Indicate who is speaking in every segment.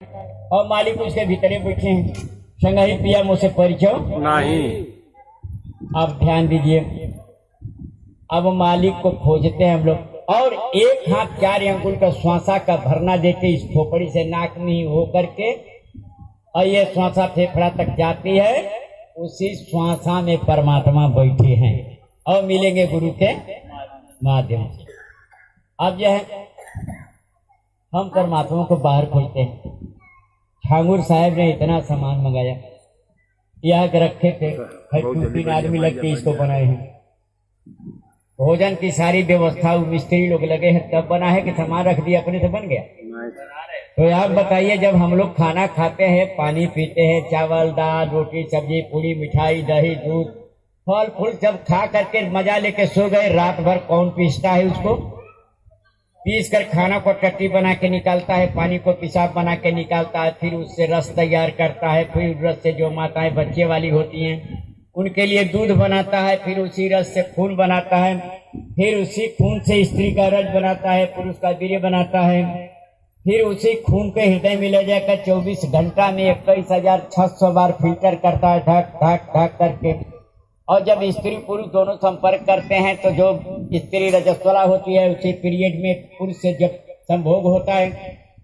Speaker 1: और मालिक उसके भीतरे बैठे हैं। संगही पिया मुझसे परिचय
Speaker 2: नहीं।
Speaker 1: आप ध्यान दीजिए। अब मालिक को खोजते हैं हम लोग और एक हाथ 4 अंगुल का श्वासा का भरना देते इस खोपड़ी से नाक में हो करके और ये श्वासा फेफड़ा तक जाती है। उसी श्वासा में परमात्मा बैठे हैं और मिलेंगे गुरु के माध्यम से। अब यह है हम परमात्मा को बाहर खोजते हैं। ठाकुर साहब ने इतना सामान मंगाया, यहाँ के रखे थे, 2-3 आदमी लगते इसको बनाए हैं। भोजन की सारी व्यवस्था मिस्त्री लोग लगे हैं तब बना है कि सामान रख दिया अपने से बन गया। तो आप बताइए, जब हम लोग खाना खाते हैं, पानी पीते हैं, चावल दाल रोटी सब्जी पूरी मिठाई दही दूध फल फूल सब खा करके मजा लेके सो गए, रात भर कौन पीसता है उसको? पीस कर खाना को टट्टी बना के निकालता है, पानी को पेशाब बना के निकालता है, फिर उससे रस तैयार करता है, फिर रस से जो माताएं बच्चे वाली होती हैं उनके लिए दूध बनाता है, फिर उसी रस से खून बनाता है, फिर उसी खून से स्त्री का रज बनाता है, पुरुष का वीर्य बनाता है, फिर उसी खून के हृदय में ले जाकर 24 घंटा में 21,600 बार फिल्टर करता है, ढक ढक ढक करके। और जब स्त्री पुरुष दोनों संपर्क करते हैं तो जो स्त्री रजस्वला होती है उसी पीरियड में पुरुष से जब संभोग होता है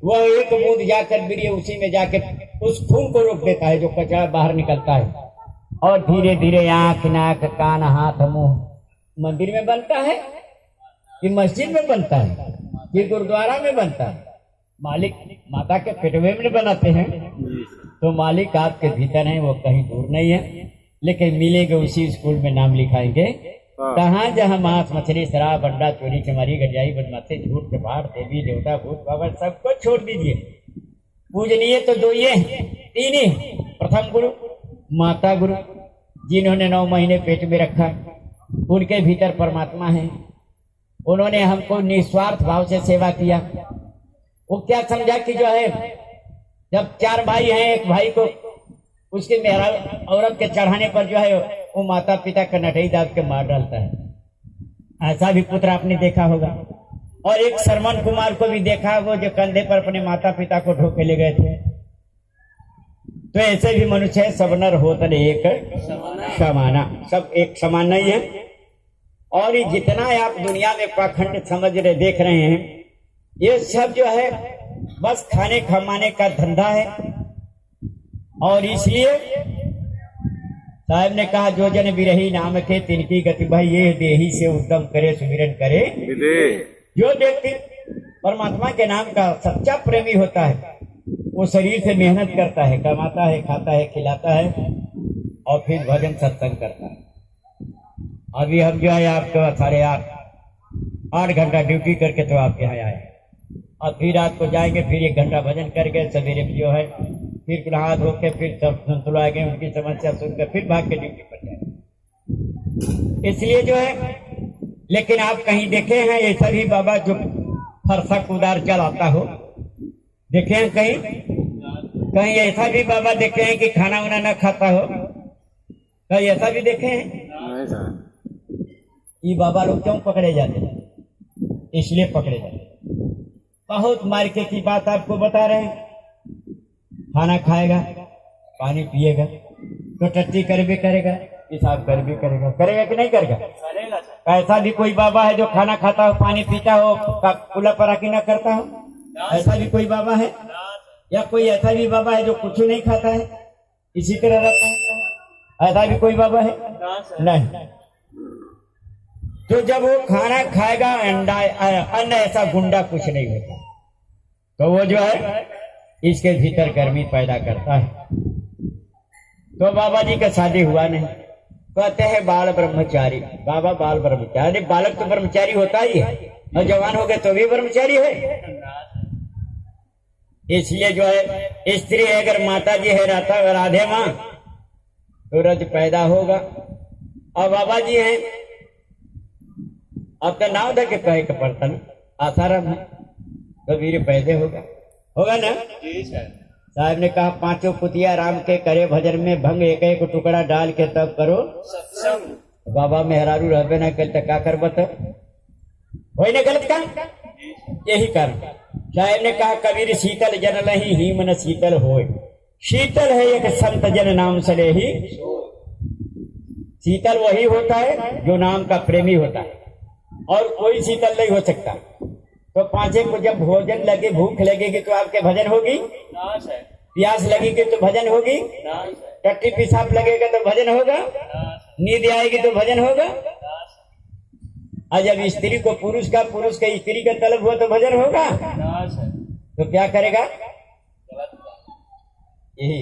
Speaker 1: वह एक बूंद जाकर वीर्य उसी में जाके उस खून को रोक देता है जो कचरा बाहर निकलता है। और धीरे धीरे आंख नाक कान हाथ मुंह मंदिर में बनता है कि मस्जिद में बनता है कि गुरुद्वारा में बनता है? मालिक माता के पेटवे में बनाते हैं। तो मालिक आपके भीतर है, वो कहीं दूर नहीं है, लेकिन मिलेंगे उसी स्कूल में नाम लिखाएंगे। कहाँ जहाँ मांस मछली शराब अंडा चोरी चमारी गंजाई बदमाशी झूठ कपाट देवी देवता भूत बाबा सबको छोड़ दीजिए। पूजनीय तो दो ये तीन ही, प्रथम गुरु माता गुरु जिन्होंने 9 महीने पेट में रखा, उनके भीतर परमात्मा है। उन्होंने हमको निस्वार्थ भाव से सेवा किया। वो क्या समझा कि जो है जब 4 भाई हैं, एक भाई को उसके मेहरा औरत के चढ़ाने पर जो है वो माता पिता का नटई दाब के मार डालता है। ऐसा भी पुत्र आपने देखा होगा। और एक श्रवण कुमार को भी देखा वो जो कंधे पर अपने माता पिता को ढो के ले गए थे। तो ऐसे भी मनुष्य है, सब नर होतन एक समाना, सब एक समान नहीं है। और ये जितना आप दुनिया में पाखंड समझ रहे देख रहे हैं, ये सब जो है बस खाने खमाने का धंधा है। और इसलिए साहब ने कहा जो जन बिरही नाम के तिनकी गति भाई ये देही से उत्तम करे सुमिरन करे। जो व्यक्ति परमात्मा के नाम का सच्चा प्रेमी होता है वो शरीर से मेहनत करता है, कमाता है, खाता है, खिलाता है और फिर भजन सत्संग करता है। अभी हम जो है आपको 8:30 घंटा ड्यूटी करके तो आपके यहाँ आए और फिर रात को जाएंगे, फिर 1 घंटा भजन करके सवेरे में जो है फिर नहा धो के फिर सब संतुला गए उनकी समस्या सुनकर फिर भाग के ड्यूटी पर जाए। इसलिए जो है, लेकिन आप कहीं देखे हैं ऐसा भी बाबा जो फरसा कुदार चलाता हो? देखे हैं कहीं? कहीं ऐसा भी बाबा देखे हैं कि खाना वाना न खाता हो? कहीं ऐसा भी देखे हैं? ये बाबा लोग क्यों पकड़े जाते हैं? इसलिए पकड़े जाते हैं। बहुत मार्के की बात आपको बता रहे हैं। खाना खाएगा, पानी पिएगा तो टट्टी कर भी करेगा, पेशाब कर भी करेगा, करेगा कि नहीं करेगा? ऐसा भी कोई बाबा है जो खाना खाता हो, पानी पीता हो, कुला पराकी न करता हो? ऐसा भी कोई बाबा है? या कोई ऐसा भी बाबा है जो कुछ नहीं खाता है, इसी तरह रहता है? ऐसा भी कोई बाबा है? नहीं। तो जब वो खाना खाएगा, अंडा अन्न ऐसा गुंडा कुछ नहीं होता, तो वो जो है इसके भीतर गर्मी पैदा करता है। तो बाबा जी का शादी हुआ नहीं, कहते हैं बाल ब्रह्मचारी। बाबा बाल ब्रह्मचारी, बालक तो ब्रह्मचारी होता ही है और जवान हो गए तो भी ब्रह्मचारी है। इसलिए जो है स्त्री अगर माता जी है राधे माँ तो रज पैदा होगा। और बाबा जी हैं, आपका नाम दे के कहे के बर्तन आसाराम है तो वीर पैदे होगा ना? साहब ने कहा 5 पुतिया राम के करे भजन में भंग एक एक टुकड़ा डाल के तब करो सत्संग। बाबा मेहरारू रहबे ना कल तक का कर बता वही ना गलत काम। यही कारण साहब ने कहा कबीर शीतल जन लही हीम न शीतल होए। शीतल है एक संत जन नाम सले ही। शीतल वही होता है जो नाम का प्रेमी होता है, और कोई शीतल नहीं हो सकता। तो पांचे को जब भोजन लगे, भूख लगेगी तो आपके भजन होगी, प्यास लगेगी तो भजन होगी, टट्टी पेशाब लगेगा तो भजन होगा, नींद आएगी तो भजन होगा। और जब स्त्री को पुरुष का स्त्री का तलब हुआ तो भजन होगा। तो क्या करेगा? यही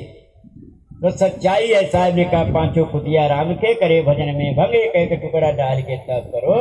Speaker 1: तो सच्चाई है। साहब ने कहा पांचों कुटिया राम के करे भजन में भंगे, कह के टुकड़ा डाल के तब करो।